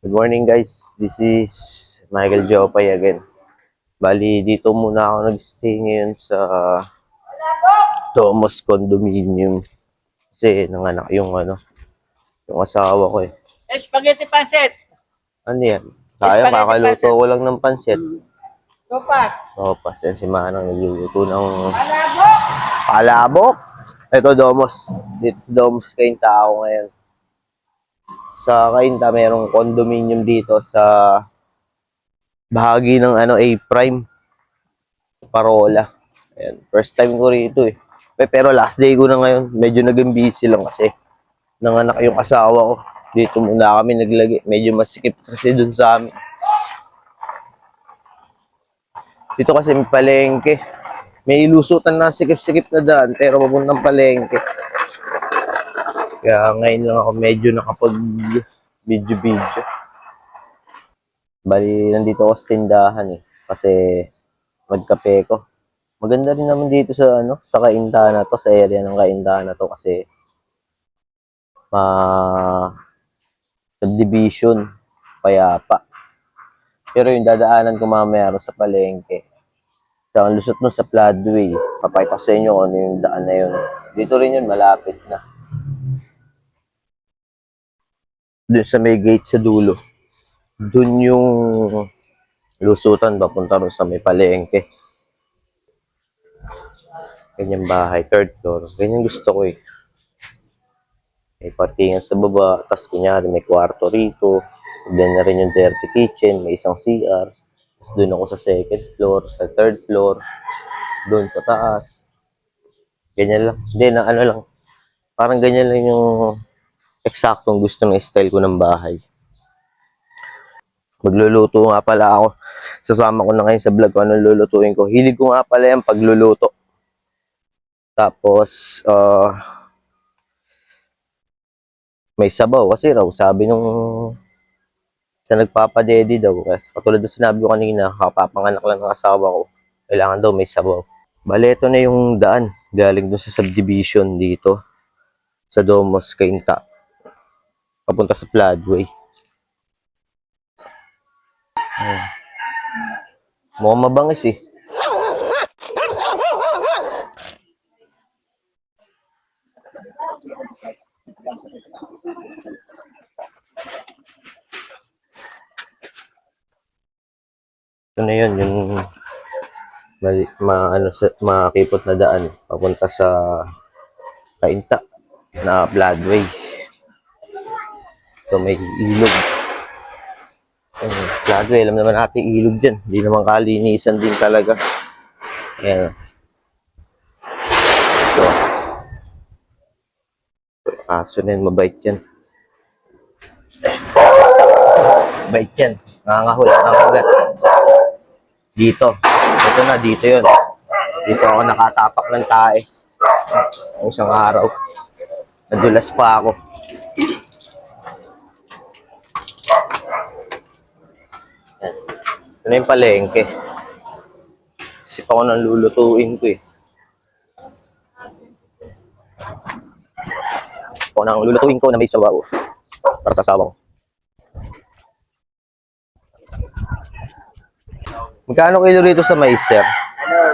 Good morning guys, this is Michael Jopay again. Bali, dito muna ako nag-stay ngayon sa Thomas Condominium. Kasi nanganak yung asawa ko eh. Spaghetti pancit. Ano yan? Kaya kakaluto ko lang ng pansit. Sopas. Opas, yan si Manang nagluluto ng Palabok. palabok. Ito Domos. Dito Domos Kainta ako ngayon. Sa Kainta, merong condominium dito sa bahagi ng A-Prime. Parola. Ayan. First time ko rito eh. Pero last day ko na ngayon. Medyo naging busy lang kasi nanganak yung asawa ko. Dito muna kami naglagay. Medyo masikip kasi dun sa amin. Dito kasi may palengke. May lusutan na sikip-sikip na daan pero papuntang palengke. Kaya ngayon lang ako medyo nakapag-video. Bali, nandito ako sa tindahan eh. Kasi magkape ko. Maganda rin naman dito sa Kainta na to, sa area ng Kainta na to kasi subdivision, payapa. Pero yung dadaanan ko mamaya sa palengke. Sa ang lusot nun sa floodway, papakita ko sa inyo ano yung daan na yun. Dito rin yun, malapit na. Doon sa may gate sa dulo. Doon yung lusutan, papunta rin sa may palengke. Ganyan bahay, third floor. Ganyan gusto ko eh. May parkingan sa baba, tapos kunyari may kwarto rito. Then na rin yung dirty kitchen, may isang CR. Tapos doon ako sa second floor, sa third floor, doon sa taas. Ganyan lang. Hindi na lang. Parang ganyan lang yung eksaktong gusto ng style ko ng bahay. Magluluto nga pala ako. Sasama ko na ngayon sa vlog ko anong lulutuin ko. Hilig ko nga pala yung pagluluto. Tapos, may sabaw. Kasi raw, sabi nung sa nagpapadedi daw. Katulad ng sinabi ko kanina, kapapanganak lang ng asawa ko. Kailangan daw may sabaw. Bale, ito na yung daan. Galing doon sa subdivision dito. Sa Domos Kainta. Papunta sa floodway. Mukhang mabangis eh. Ito na yun, yung makipot na daan papunta sa Kainta na floodway. Ito may ilog. Floodway, alam naman natin ilog dyan. Hindi naman kalinisan din talaga. Ayan. Ito. Aso na yun, mabait yan. Mabait yan. Nangangahul, nangangagat. Dito. Ito na, dito yun. Dito ako nakatapak ng tae. Isang araw. Nadulas pa ako. Yan. Ito na yung palengke. Isip ako nang lulutuin ko eh. Ako nang lulutuin ko na may sabaw. Para sa asawa ko. Magkano kilo rito sa mais, sir?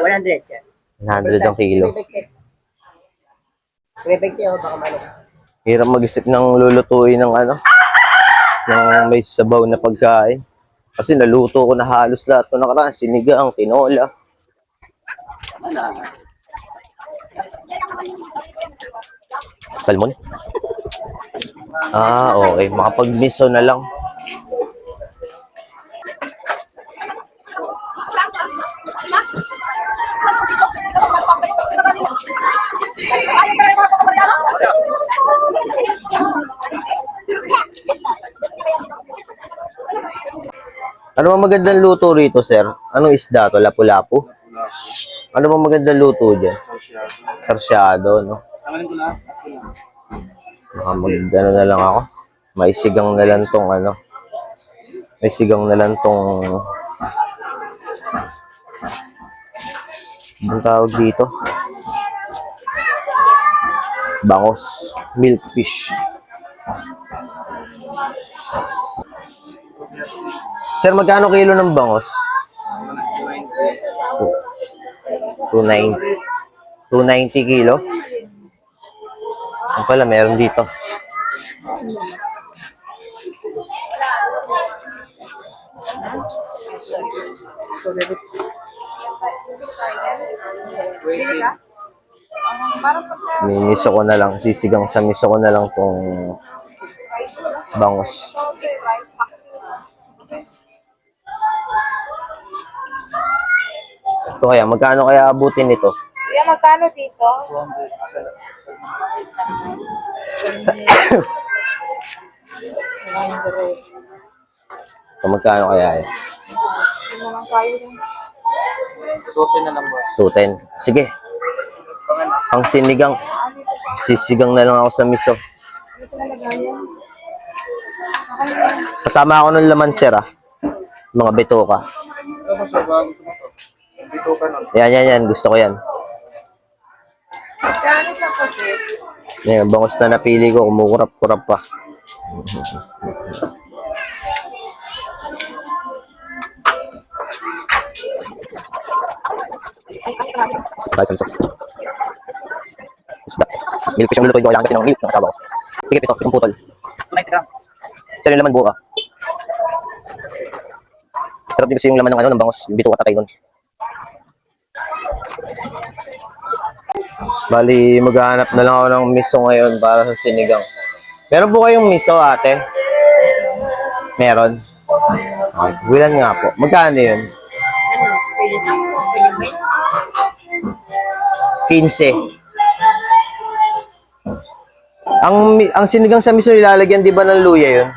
100, sir. 100 ang kilo. 350 o baka malo. Hirap mag-isip ng lulutuin ng ng may sabaw na pagkain. Kasi naluto ko na halos lahat. Ito nakaraan, sinigang, tinola. Salmon? Okay. Makapag-miso na lang. Ano bang magandang luto rito, sir? Anong isda to? Lapu-lapu? Ano bang magandang luto dyan? Sarsyado, no? Baka mag-ano na lang ako. May sigang na lang tong May sigang na lang tong anong tawag dito? Bangos. Milkfish. Sir, magkano kilo ng bangos? 290. 290 kilo? Ang pala, meron dito. Miso ko na lang. Sisigang sa miso ko na lang tong bangos. Ito kaya, magkano kaya abutin nito? Kuya, magkano dito? Ito, magkano kaya eh? Ano lang kayo din? 210. Sige. Ang sinigang. Sisigang na lang ako sa miso. Ano sila lagayan? Kasama ako ng laman, sir, ah. Mga bitoka. Yan. Gusto ko yan. Magkano sa pusit? Yan, bangos na napili ko. Kumukurap-kurap pa. Isda. Milk fish ang lulutuin ko. Kailangan kasi ng milk ng asawa ko. Sige, itong putol. Sir, yung laman buo ka. Sarap din kasi yung laman ng bangos. Yung bituka tatay nun. Bali, maghahanap na lang ako ng miso ngayon para sa sinigang. Meron po kayong miso, ate? Meron? Okay. Wilan nga po. Magkano yun? Ano? Pwede na po. Pwede ba yun? 15. Ang sinigang sa miso ilalagyan di ba ng luya yun?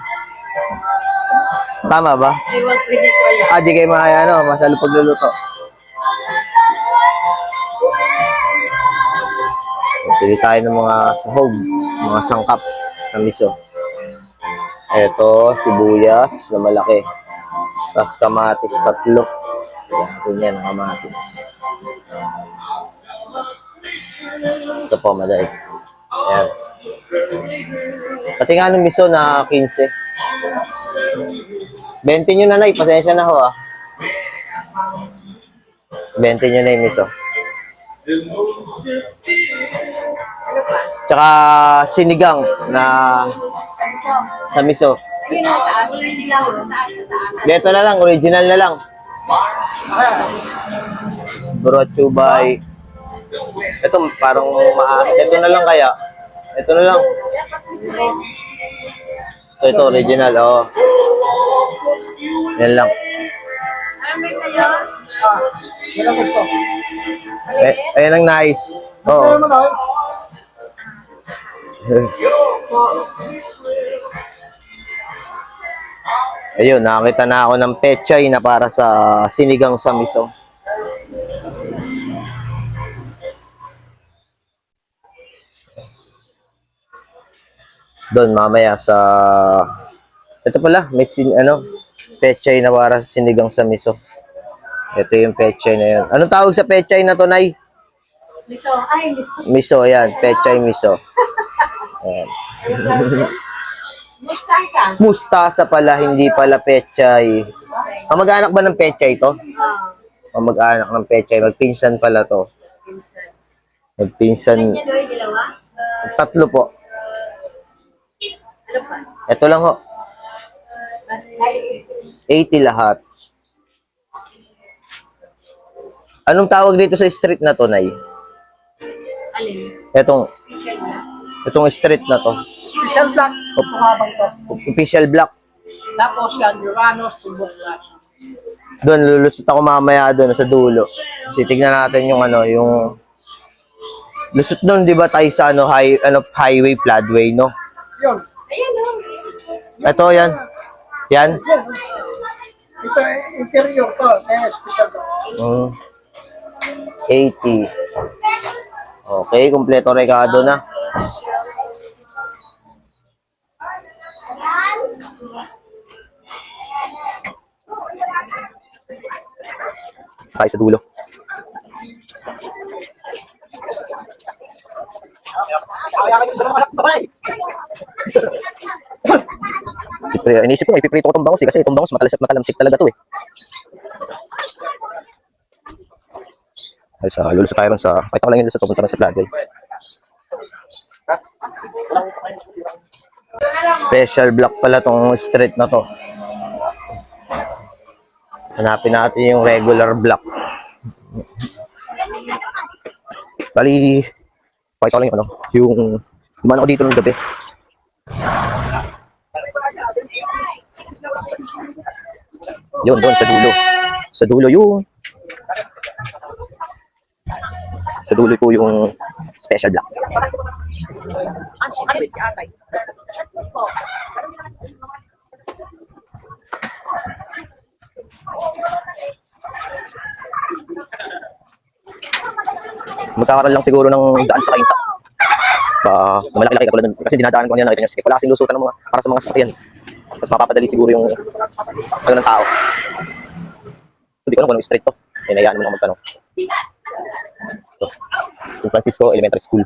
Tama ba? Ewan, pwede ko alam. Di kayo masalo pagluluto. Pili tayo ng mga sahog, mga sangkap na miso. Ito, sibuyas na malaki. Tapos kamatis, 3. Yan, kamatis. Ito po, madali. Ayan. Pati nga ng miso na 15. 20 nyo na, pasensya na ho, ah. 20 nyo na yung miso. Tsaka sinigang na sa miso. Yun ang taas. Original. Taas. Dito na lang, original na lang. Brochubay. Ito parang maas. Ito na lang kaya. Ito na lang. Ito original, oh. Yan lang. Ano may sayo? Yan ang gusto. Ayan ang nice. Oo. Ayun, nakakita na ako ng pechay na para sa sinigang sa miso. Doon mamaya sa ito pala, may pechay na para sa sinigang sa miso. Ito yung pechay na yun. Anong tawag sa pechay na to, Nay? Miso. Ay, miso. Miso, ayan. Pechay miso. Ayan. Mustasa. Mustasa pala, hindi pala pechay. Kamag-anak ba ng pechay to? Kamag-anak ng pechay. Magpinsan pala to. Magpinsan. Kanya doy, dalawa? 3 po. Ano pa? Ito lang ho. Ay, 80 lahat. Anong tawag dito sa street na to, Nay? alin? Itong street na to. Special black. Tumabang to. Official block. Tapos yan, Uranus, Subok black. Doon, lulusot ako mamaya doon sa dulo. Kasi tignan natin yung yung lusot doon, di ba tayo sa highway, floodway, no? Yun. Ayan o. Ito, yan. Yan. Yan. Ito, interior to. Kaya special black. 80. Okay, kompleto rekado na. Tayo sa dulo. Kaya inisip ko, ipiprito ko itong bangus kasi itong bangus matalamsik talaga to eh. Ay, sa lulus tayo ron sa, pakita ko lang yun sa pupunta ron sa Floodway. Special block pala tong street na to. Hanapin natin yung regular block. Bali, pakita ko lang yung ano, yung dumaan ako dito ng gabi. Yun, doon sa dulo. Sa dulo yung sa dulo po yung special block. Magkakaroon lang siguro ng daan sa Kainta. Malaki-laki katulad nun. Kasi dinadaan ko kanina nakita niyo. Wala kasing lusutan ng mga, para sa mga sasakyan. Mas mapapadali siguro yung ano ng tao. Hindi ko alam kung anong street to. Hinayaan mo lang magtanong. Ito. San Francisco Elementary School.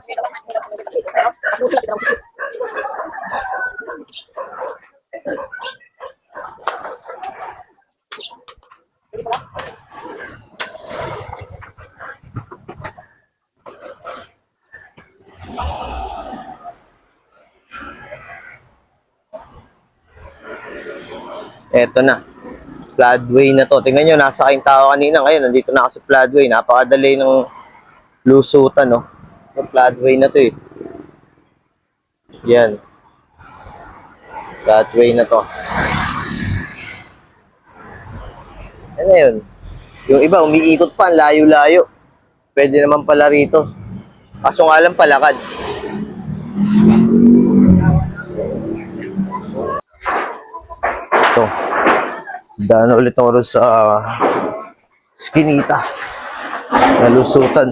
Eto na. Floodway na to. Tingnan nyo, nasa kayong tao kanina. Ngayon, nandito na ako sa floodway. Napakadali ng lusutan, no? Yung floodway na to eh. Yan. Floodway na to. Ano yun? Yung iba, umiikot pa. Layo-layo. Pwede naman pala rito. Kaso nga lang palakad. Ito. Daan ulit ako sa Skinita. Nalusutan.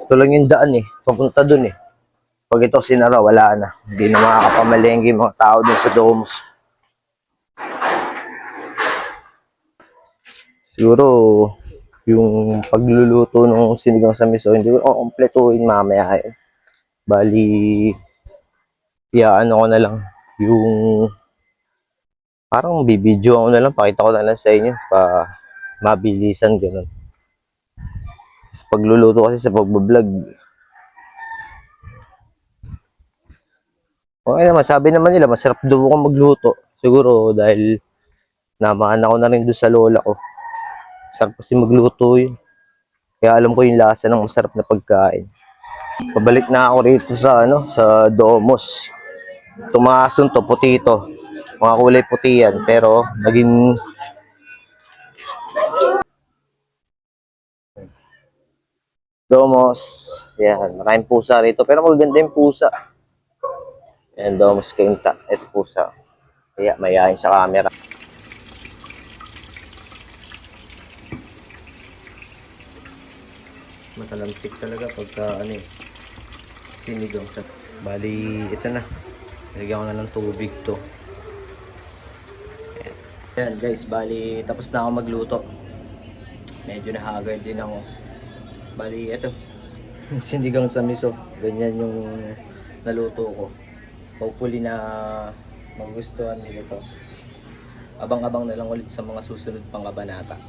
Ito lang yung daan eh. Papunta dun eh. Pag ito sinara, wala na. Hindi na makakapamalengke yung mga tao dun sa Domus. Siguro, yung pagluluto ng sinigang sa miso, hindi ko kompletuhin mamaya. Bali, ano ko na lang, yung parang bibidyo ako na lang, pakita ko na lang sa inyo, pa mabilisan gano'n. Sa pagluluto kasi sa pagbablog, okay naman, sabi naman nila, masarap daw ako magluto. Siguro dahil namaan ako na rin doon sa lola ko. Sarap kasi magluto yun. Kaya alam ko yung lasa ng masarap na pagkain. Pabalik na ako rito sa sa Domus. Tumasun to, puti ito. Mga kulay puti yan, pero naging Domus. Yan, maraming pusa rito. Pero magaganda yung pusa. Yan, Domus Kainta. Ito pusa. Kaya mayayain sa camera. Matalamsik talaga pagka sinigang sa. Bali, ito na. Nilagyan ko na ng tubig to. Ayan guys, bali tapos na ako magluto. Medyo nahaggard din ako. Bali, ito. Sinigang sa miso. Ganyan yung naluto ko. Hopefully na magustuhan nila to. Abang-abang na lang ulit sa mga susunod pang kabanata.